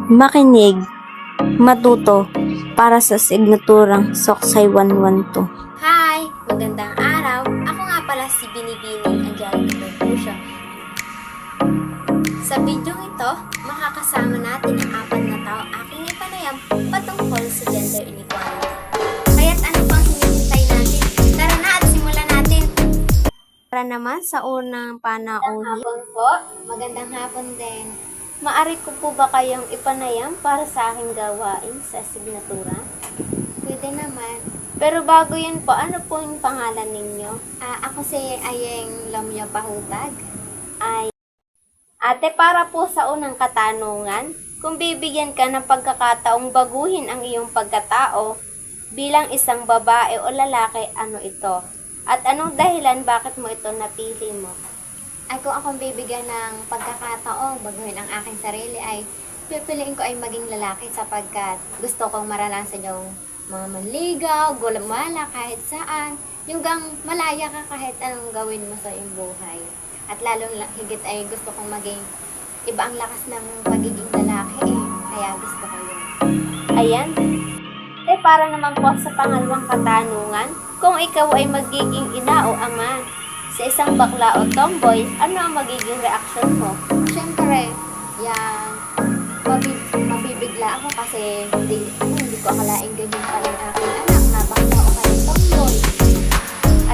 Makinig, matuto para sa signaturang Soksay 112. Hi! Magandang araw! Ako nga pala si Binibining Angelica Bertusio. Sa bidyong ito, makakasama natin ang apat na tao aking ipanayam patungkol sa gender inequality. Kaya't ano pang hinihintay natin? Tara na at simulan natin! Para naman sa unang panauhin. Magandang hapon din. Maari ko po ba kayong ipanayam para sa aking gawain sa asignatura? Pwede naman. Pero bago yun po, ano po yung pangalan ninyo? Ako si Ayeng Lamyo Pahutag. Ate, para po sa unang katanungan, kung bibigyan ka ng pagkakataong baguhin ang iyong pagkatao bilang isang babae o lalaki, ano ito? At anong dahilan bakit mo ito napili mo? Ay kung akong bibigyan ng pagkakataong baguhin ang aking sarili ay pipiliin ko ay maging lalaki sapagkat gusto kong maranasan yung mga manligaw, gumala kahit saan, yung gang malaya ka kahit anong gawin mo sa iyong buhay. At lalong higit ay gusto kong maging iba ang lakas ng pagiging lalaki kaya gusto ko yun. Ayan. Para naman po sa pangalawang katanungan, kung ikaw ay magiging ina o ama sa isang bakla o tomboy, ano ang magiging reaksyon mo? Siyempre, yan, mabibigla ako kasi hindi ko akalain ganyan pala yung aking anak na bakla o kaya tomboy.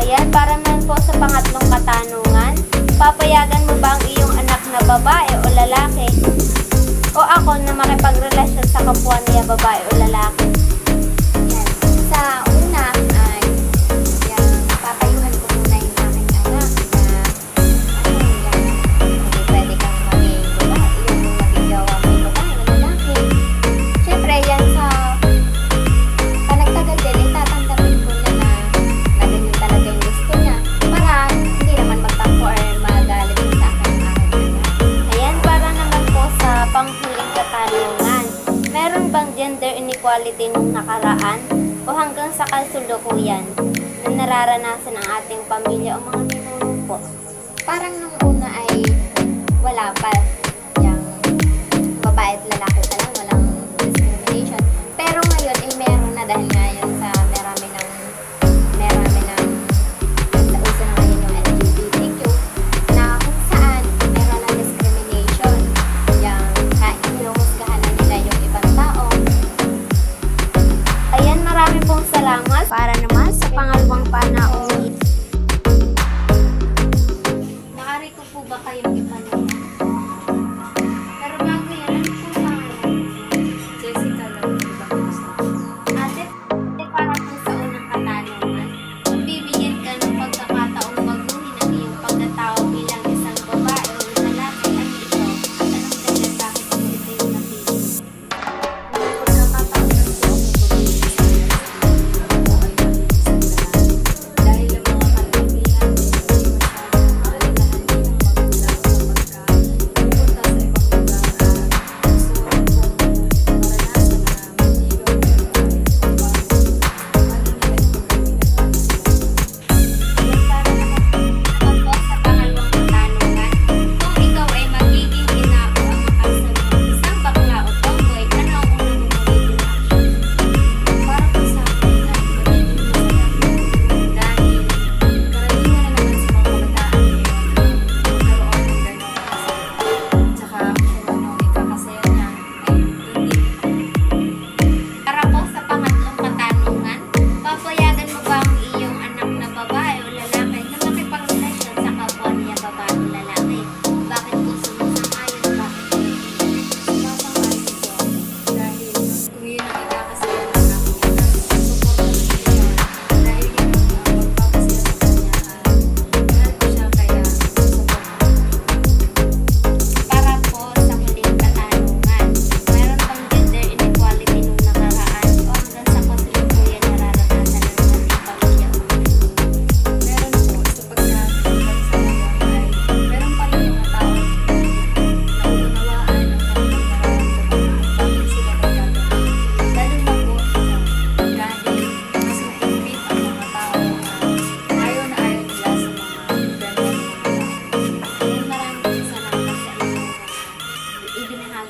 Ayan, para naman po sa pangatlong katanungan, papayagan mo ba ang iyong anak na babae o lalaki? O ako na makipagrelasyon sa kapwa niya babae o lalaki? Yan. Sa una ay yan, papayuhan ko muna yung aking anak na hindi pwede kang maging babae, yung maging gawa mo yung babae o lalaki. Siyempre yan sa panagtagal din, tatanggapin ko na ganyan talaga yung gusto niya para hindi naman magtampo or magalit sa akin ang aking anak. Ayan, para naman po sa panghuling katanungan, meron bang gender inequality nung nakaraan o hanggang sa kasalukuyan na nararanasan ng ating pamilya o mga ninuno po? Parang nung una ay wala pa yung babae at lalaki pa lang, walang discrimination. Pero ngayon ay meron na dahil ngayon sa marami ng sa uso na ngayon yung LGBTQ na kung saan meron ng discrimination. Yung hinuhusgahan na nila yung ibang tao. Ayan, marami pong salamat. Para naman sa pangalawang panauhin. Maaari ko po ba kayong ipanayam?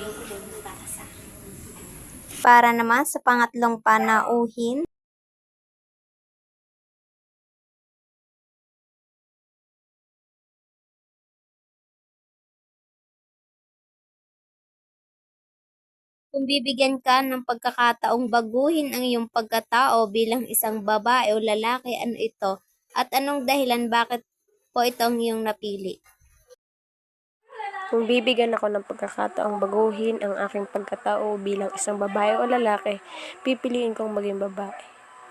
gagawin ko din para sa Para naman sa pangatlong panauhin, kung bibigyan ka ng pagkakataong baguhin ang iyong pagkatao bilang isang babae o lalaki, ano ito? At anong dahilan bakit po ito ang iyong napili? Kung bibigyan ako ng pagkakataong baguhin ang aking pagkatao bilang isang babae o lalaki, pipiliin kong maging babae.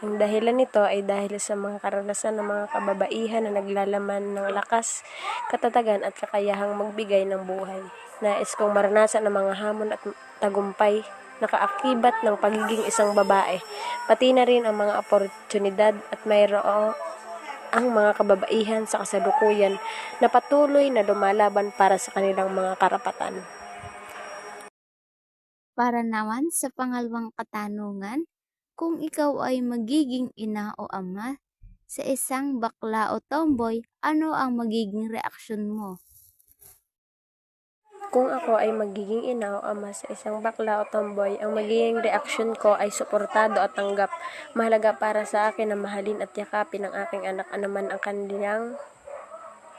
Ang dahilan nito ay dahil sa mga karanasan ng mga kababaihan na naglalaman ng lakas, katatagan at kakayahang magbigay ng buhay. Nais kong maranasan ang mga hamon at tagumpay na kaakibat ng pagiging isang babae, pati na rin ang mga oportunidad at mayroong ang mga kababaihan sa kasalukuyan na patuloy na lumalaban para sa kanilang mga karapatan. Para naman sa pangalawang katanungan, kung ikaw ay magiging ina o ama sa isang bakla o tomboy, ano ang magiging reaksyon mo? Kung ako ay magiging ina o ama sa isang bakla o tomboy, ang magiging reaksyon ko ay suportado at tanggap. Mahalaga para sa akin na mahalin at yakapin ang aking anak anuman ang kanilang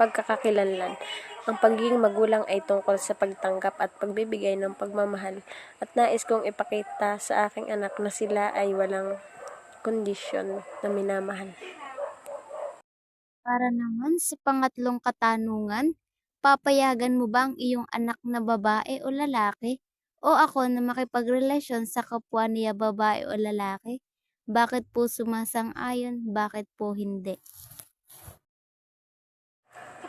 pagkakakilanlan. Ang pagiging magulang ay tungkol sa pagtanggap at pagbibigay ng pagmamahal at nais kong ipakita sa aking anak na sila ay walang kondisyon na minamahal. Para naman sa pangatlong katanungan, papayagan mo ba ang iyong anak na babae o lalaki? O ako na makipagrelasyon sa kapwa niya babae o lalaki? Bakit po sumasang-ayon? Bakit po hindi?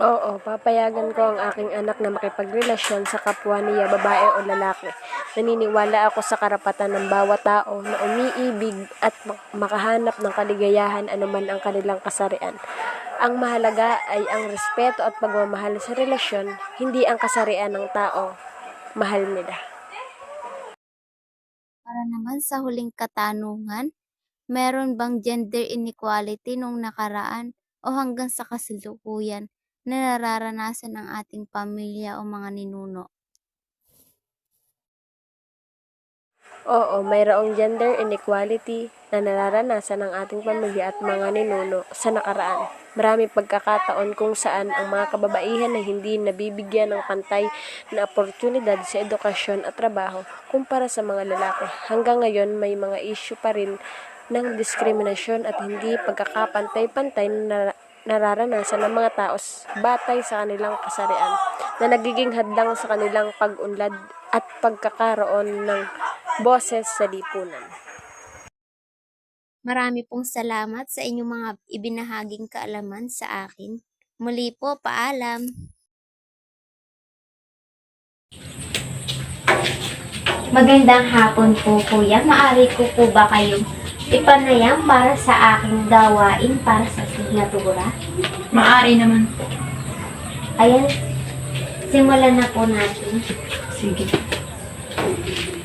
Oo, papayagan ko ang aking anak na makipagrelasyon sa kapwa niya babae o lalaki. Naniniwala ako sa karapatan ng bawat tao na umiibig at makahanap ng kaligayahan anuman ang kanilang kasarian. Ang mahalaga ay ang respeto at pagmamahal sa relasyon, hindi ang kasarian ng tao. Mahal nila. Para naman sa huling katanungan, meron bang gender inequality nung nakaraan o hanggang sa kasalukuyan na nararanasan ng ating pamilya o mga ninuno? Oo, mayroong gender inequality na nararanasan ng ating pamilya at mga ninuno sa nakaraan. Marami pagkakataon kung saan ang mga kababaihan na hindi nabibigyan ng pantay na oportunidad sa edukasyon at trabaho kumpara sa mga lalaki. Hanggang ngayon, may mga issue pa rin ng diskriminasyon at hindi pagkakapantay-pantay na nararanasan ng mga tao batay sa kanilang kasarian na nagiging hadlang sa kanilang pag-unlad at pagkakaroon ng boses sa lipunan. Marami pong salamat sa inyong mga ibinahaging kaalaman sa akin. Muli po, paalam! Magandang hapon po, kuya. Maaari ko po ba kayong ipanayam para sa aking gawain para sa signatura? Maaari naman po. Ayan, simulan na po natin. Sige.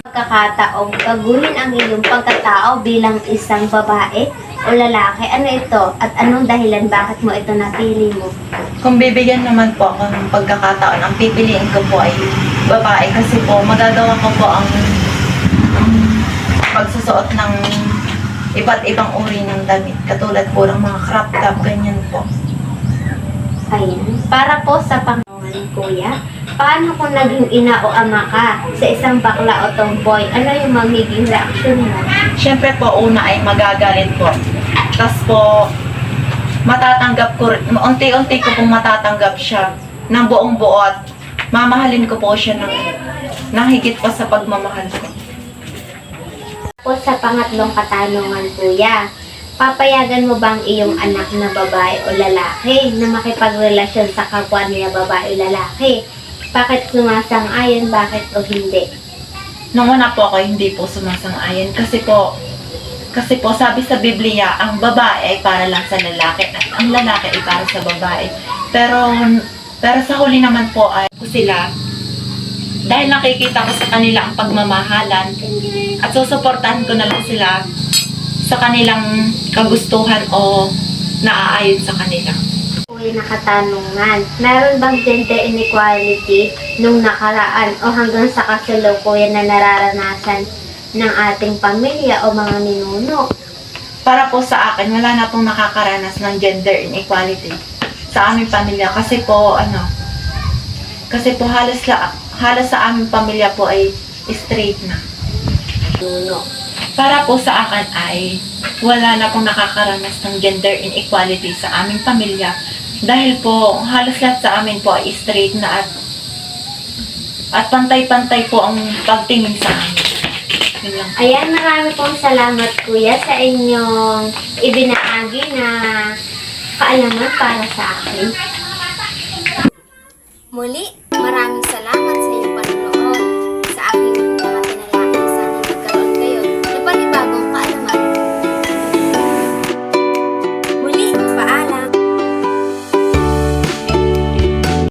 Pagkakataong baguhin ang iyong pagkatao bilang isang babae o lalaki. Ano ito? At anong dahilan bakit mo ito napili mo? Kung bibigyan naman po ako ng pagkakataon, ang pipiliin ko po ay babae kasi po magagawa ko po ang pagsusuot ng iba't ibang uri ng damit. Katulad po ng mga crop top, ganyan po. Ayan. Para po sa pangalan, kuya, paano kung naging ina o ama ka sa isang bakla o tomboy? Ano yung magiging reaksyon mo? Siyempre po, una ay magagalit po. Tapos po, matatanggap ko, unti-unti ko pong matatanggap siya ng buong buo at mamahalin ko po siya ng higit pa sa pagmamahal ko. Po sa pangatlong katanungan, kuya, papayagan mo bang iyong anak na babae o lalaki na makipagrelasyon sa kapwa niya babae o lalaki? Bakit sumasang-ayon, bakit o hindi? Nung una po ako hindi po sumasang-ayon kasi po sabi sa Biblia, ang babae ay para lang sa lalaki at ang lalaki ay para sa babae. Pero sa huli naman po ay sila, dahil nakikita ko sa kanila ang pagmamahalan at susuportahan ko na lang sila sa kanilang kagustuhan o naaayon sa kanila. Kuya, natin na katanungan. Meron bang gender inequality nung nakaraan o hanggang sa kasalukuyan na nararanasan ng ating pamilya o mga ninuno? Para po sa akin, wala na pong nakakaranas ng gender inequality sa aming pamilya kasi po halos sa aming pamilya po ay straight na. Nuno. Para po sa akin ay wala na pong nakakaranas ng gender inequality sa aming pamilya dahil po halos lahat sa amin po ay straight na at pantay-pantay po ang pagtingin sa amin. Yun lang. Ayan, marami pong salamat kuya sa inyong ibinahagi na kaalaman para sa akin. Muli, maraming salamat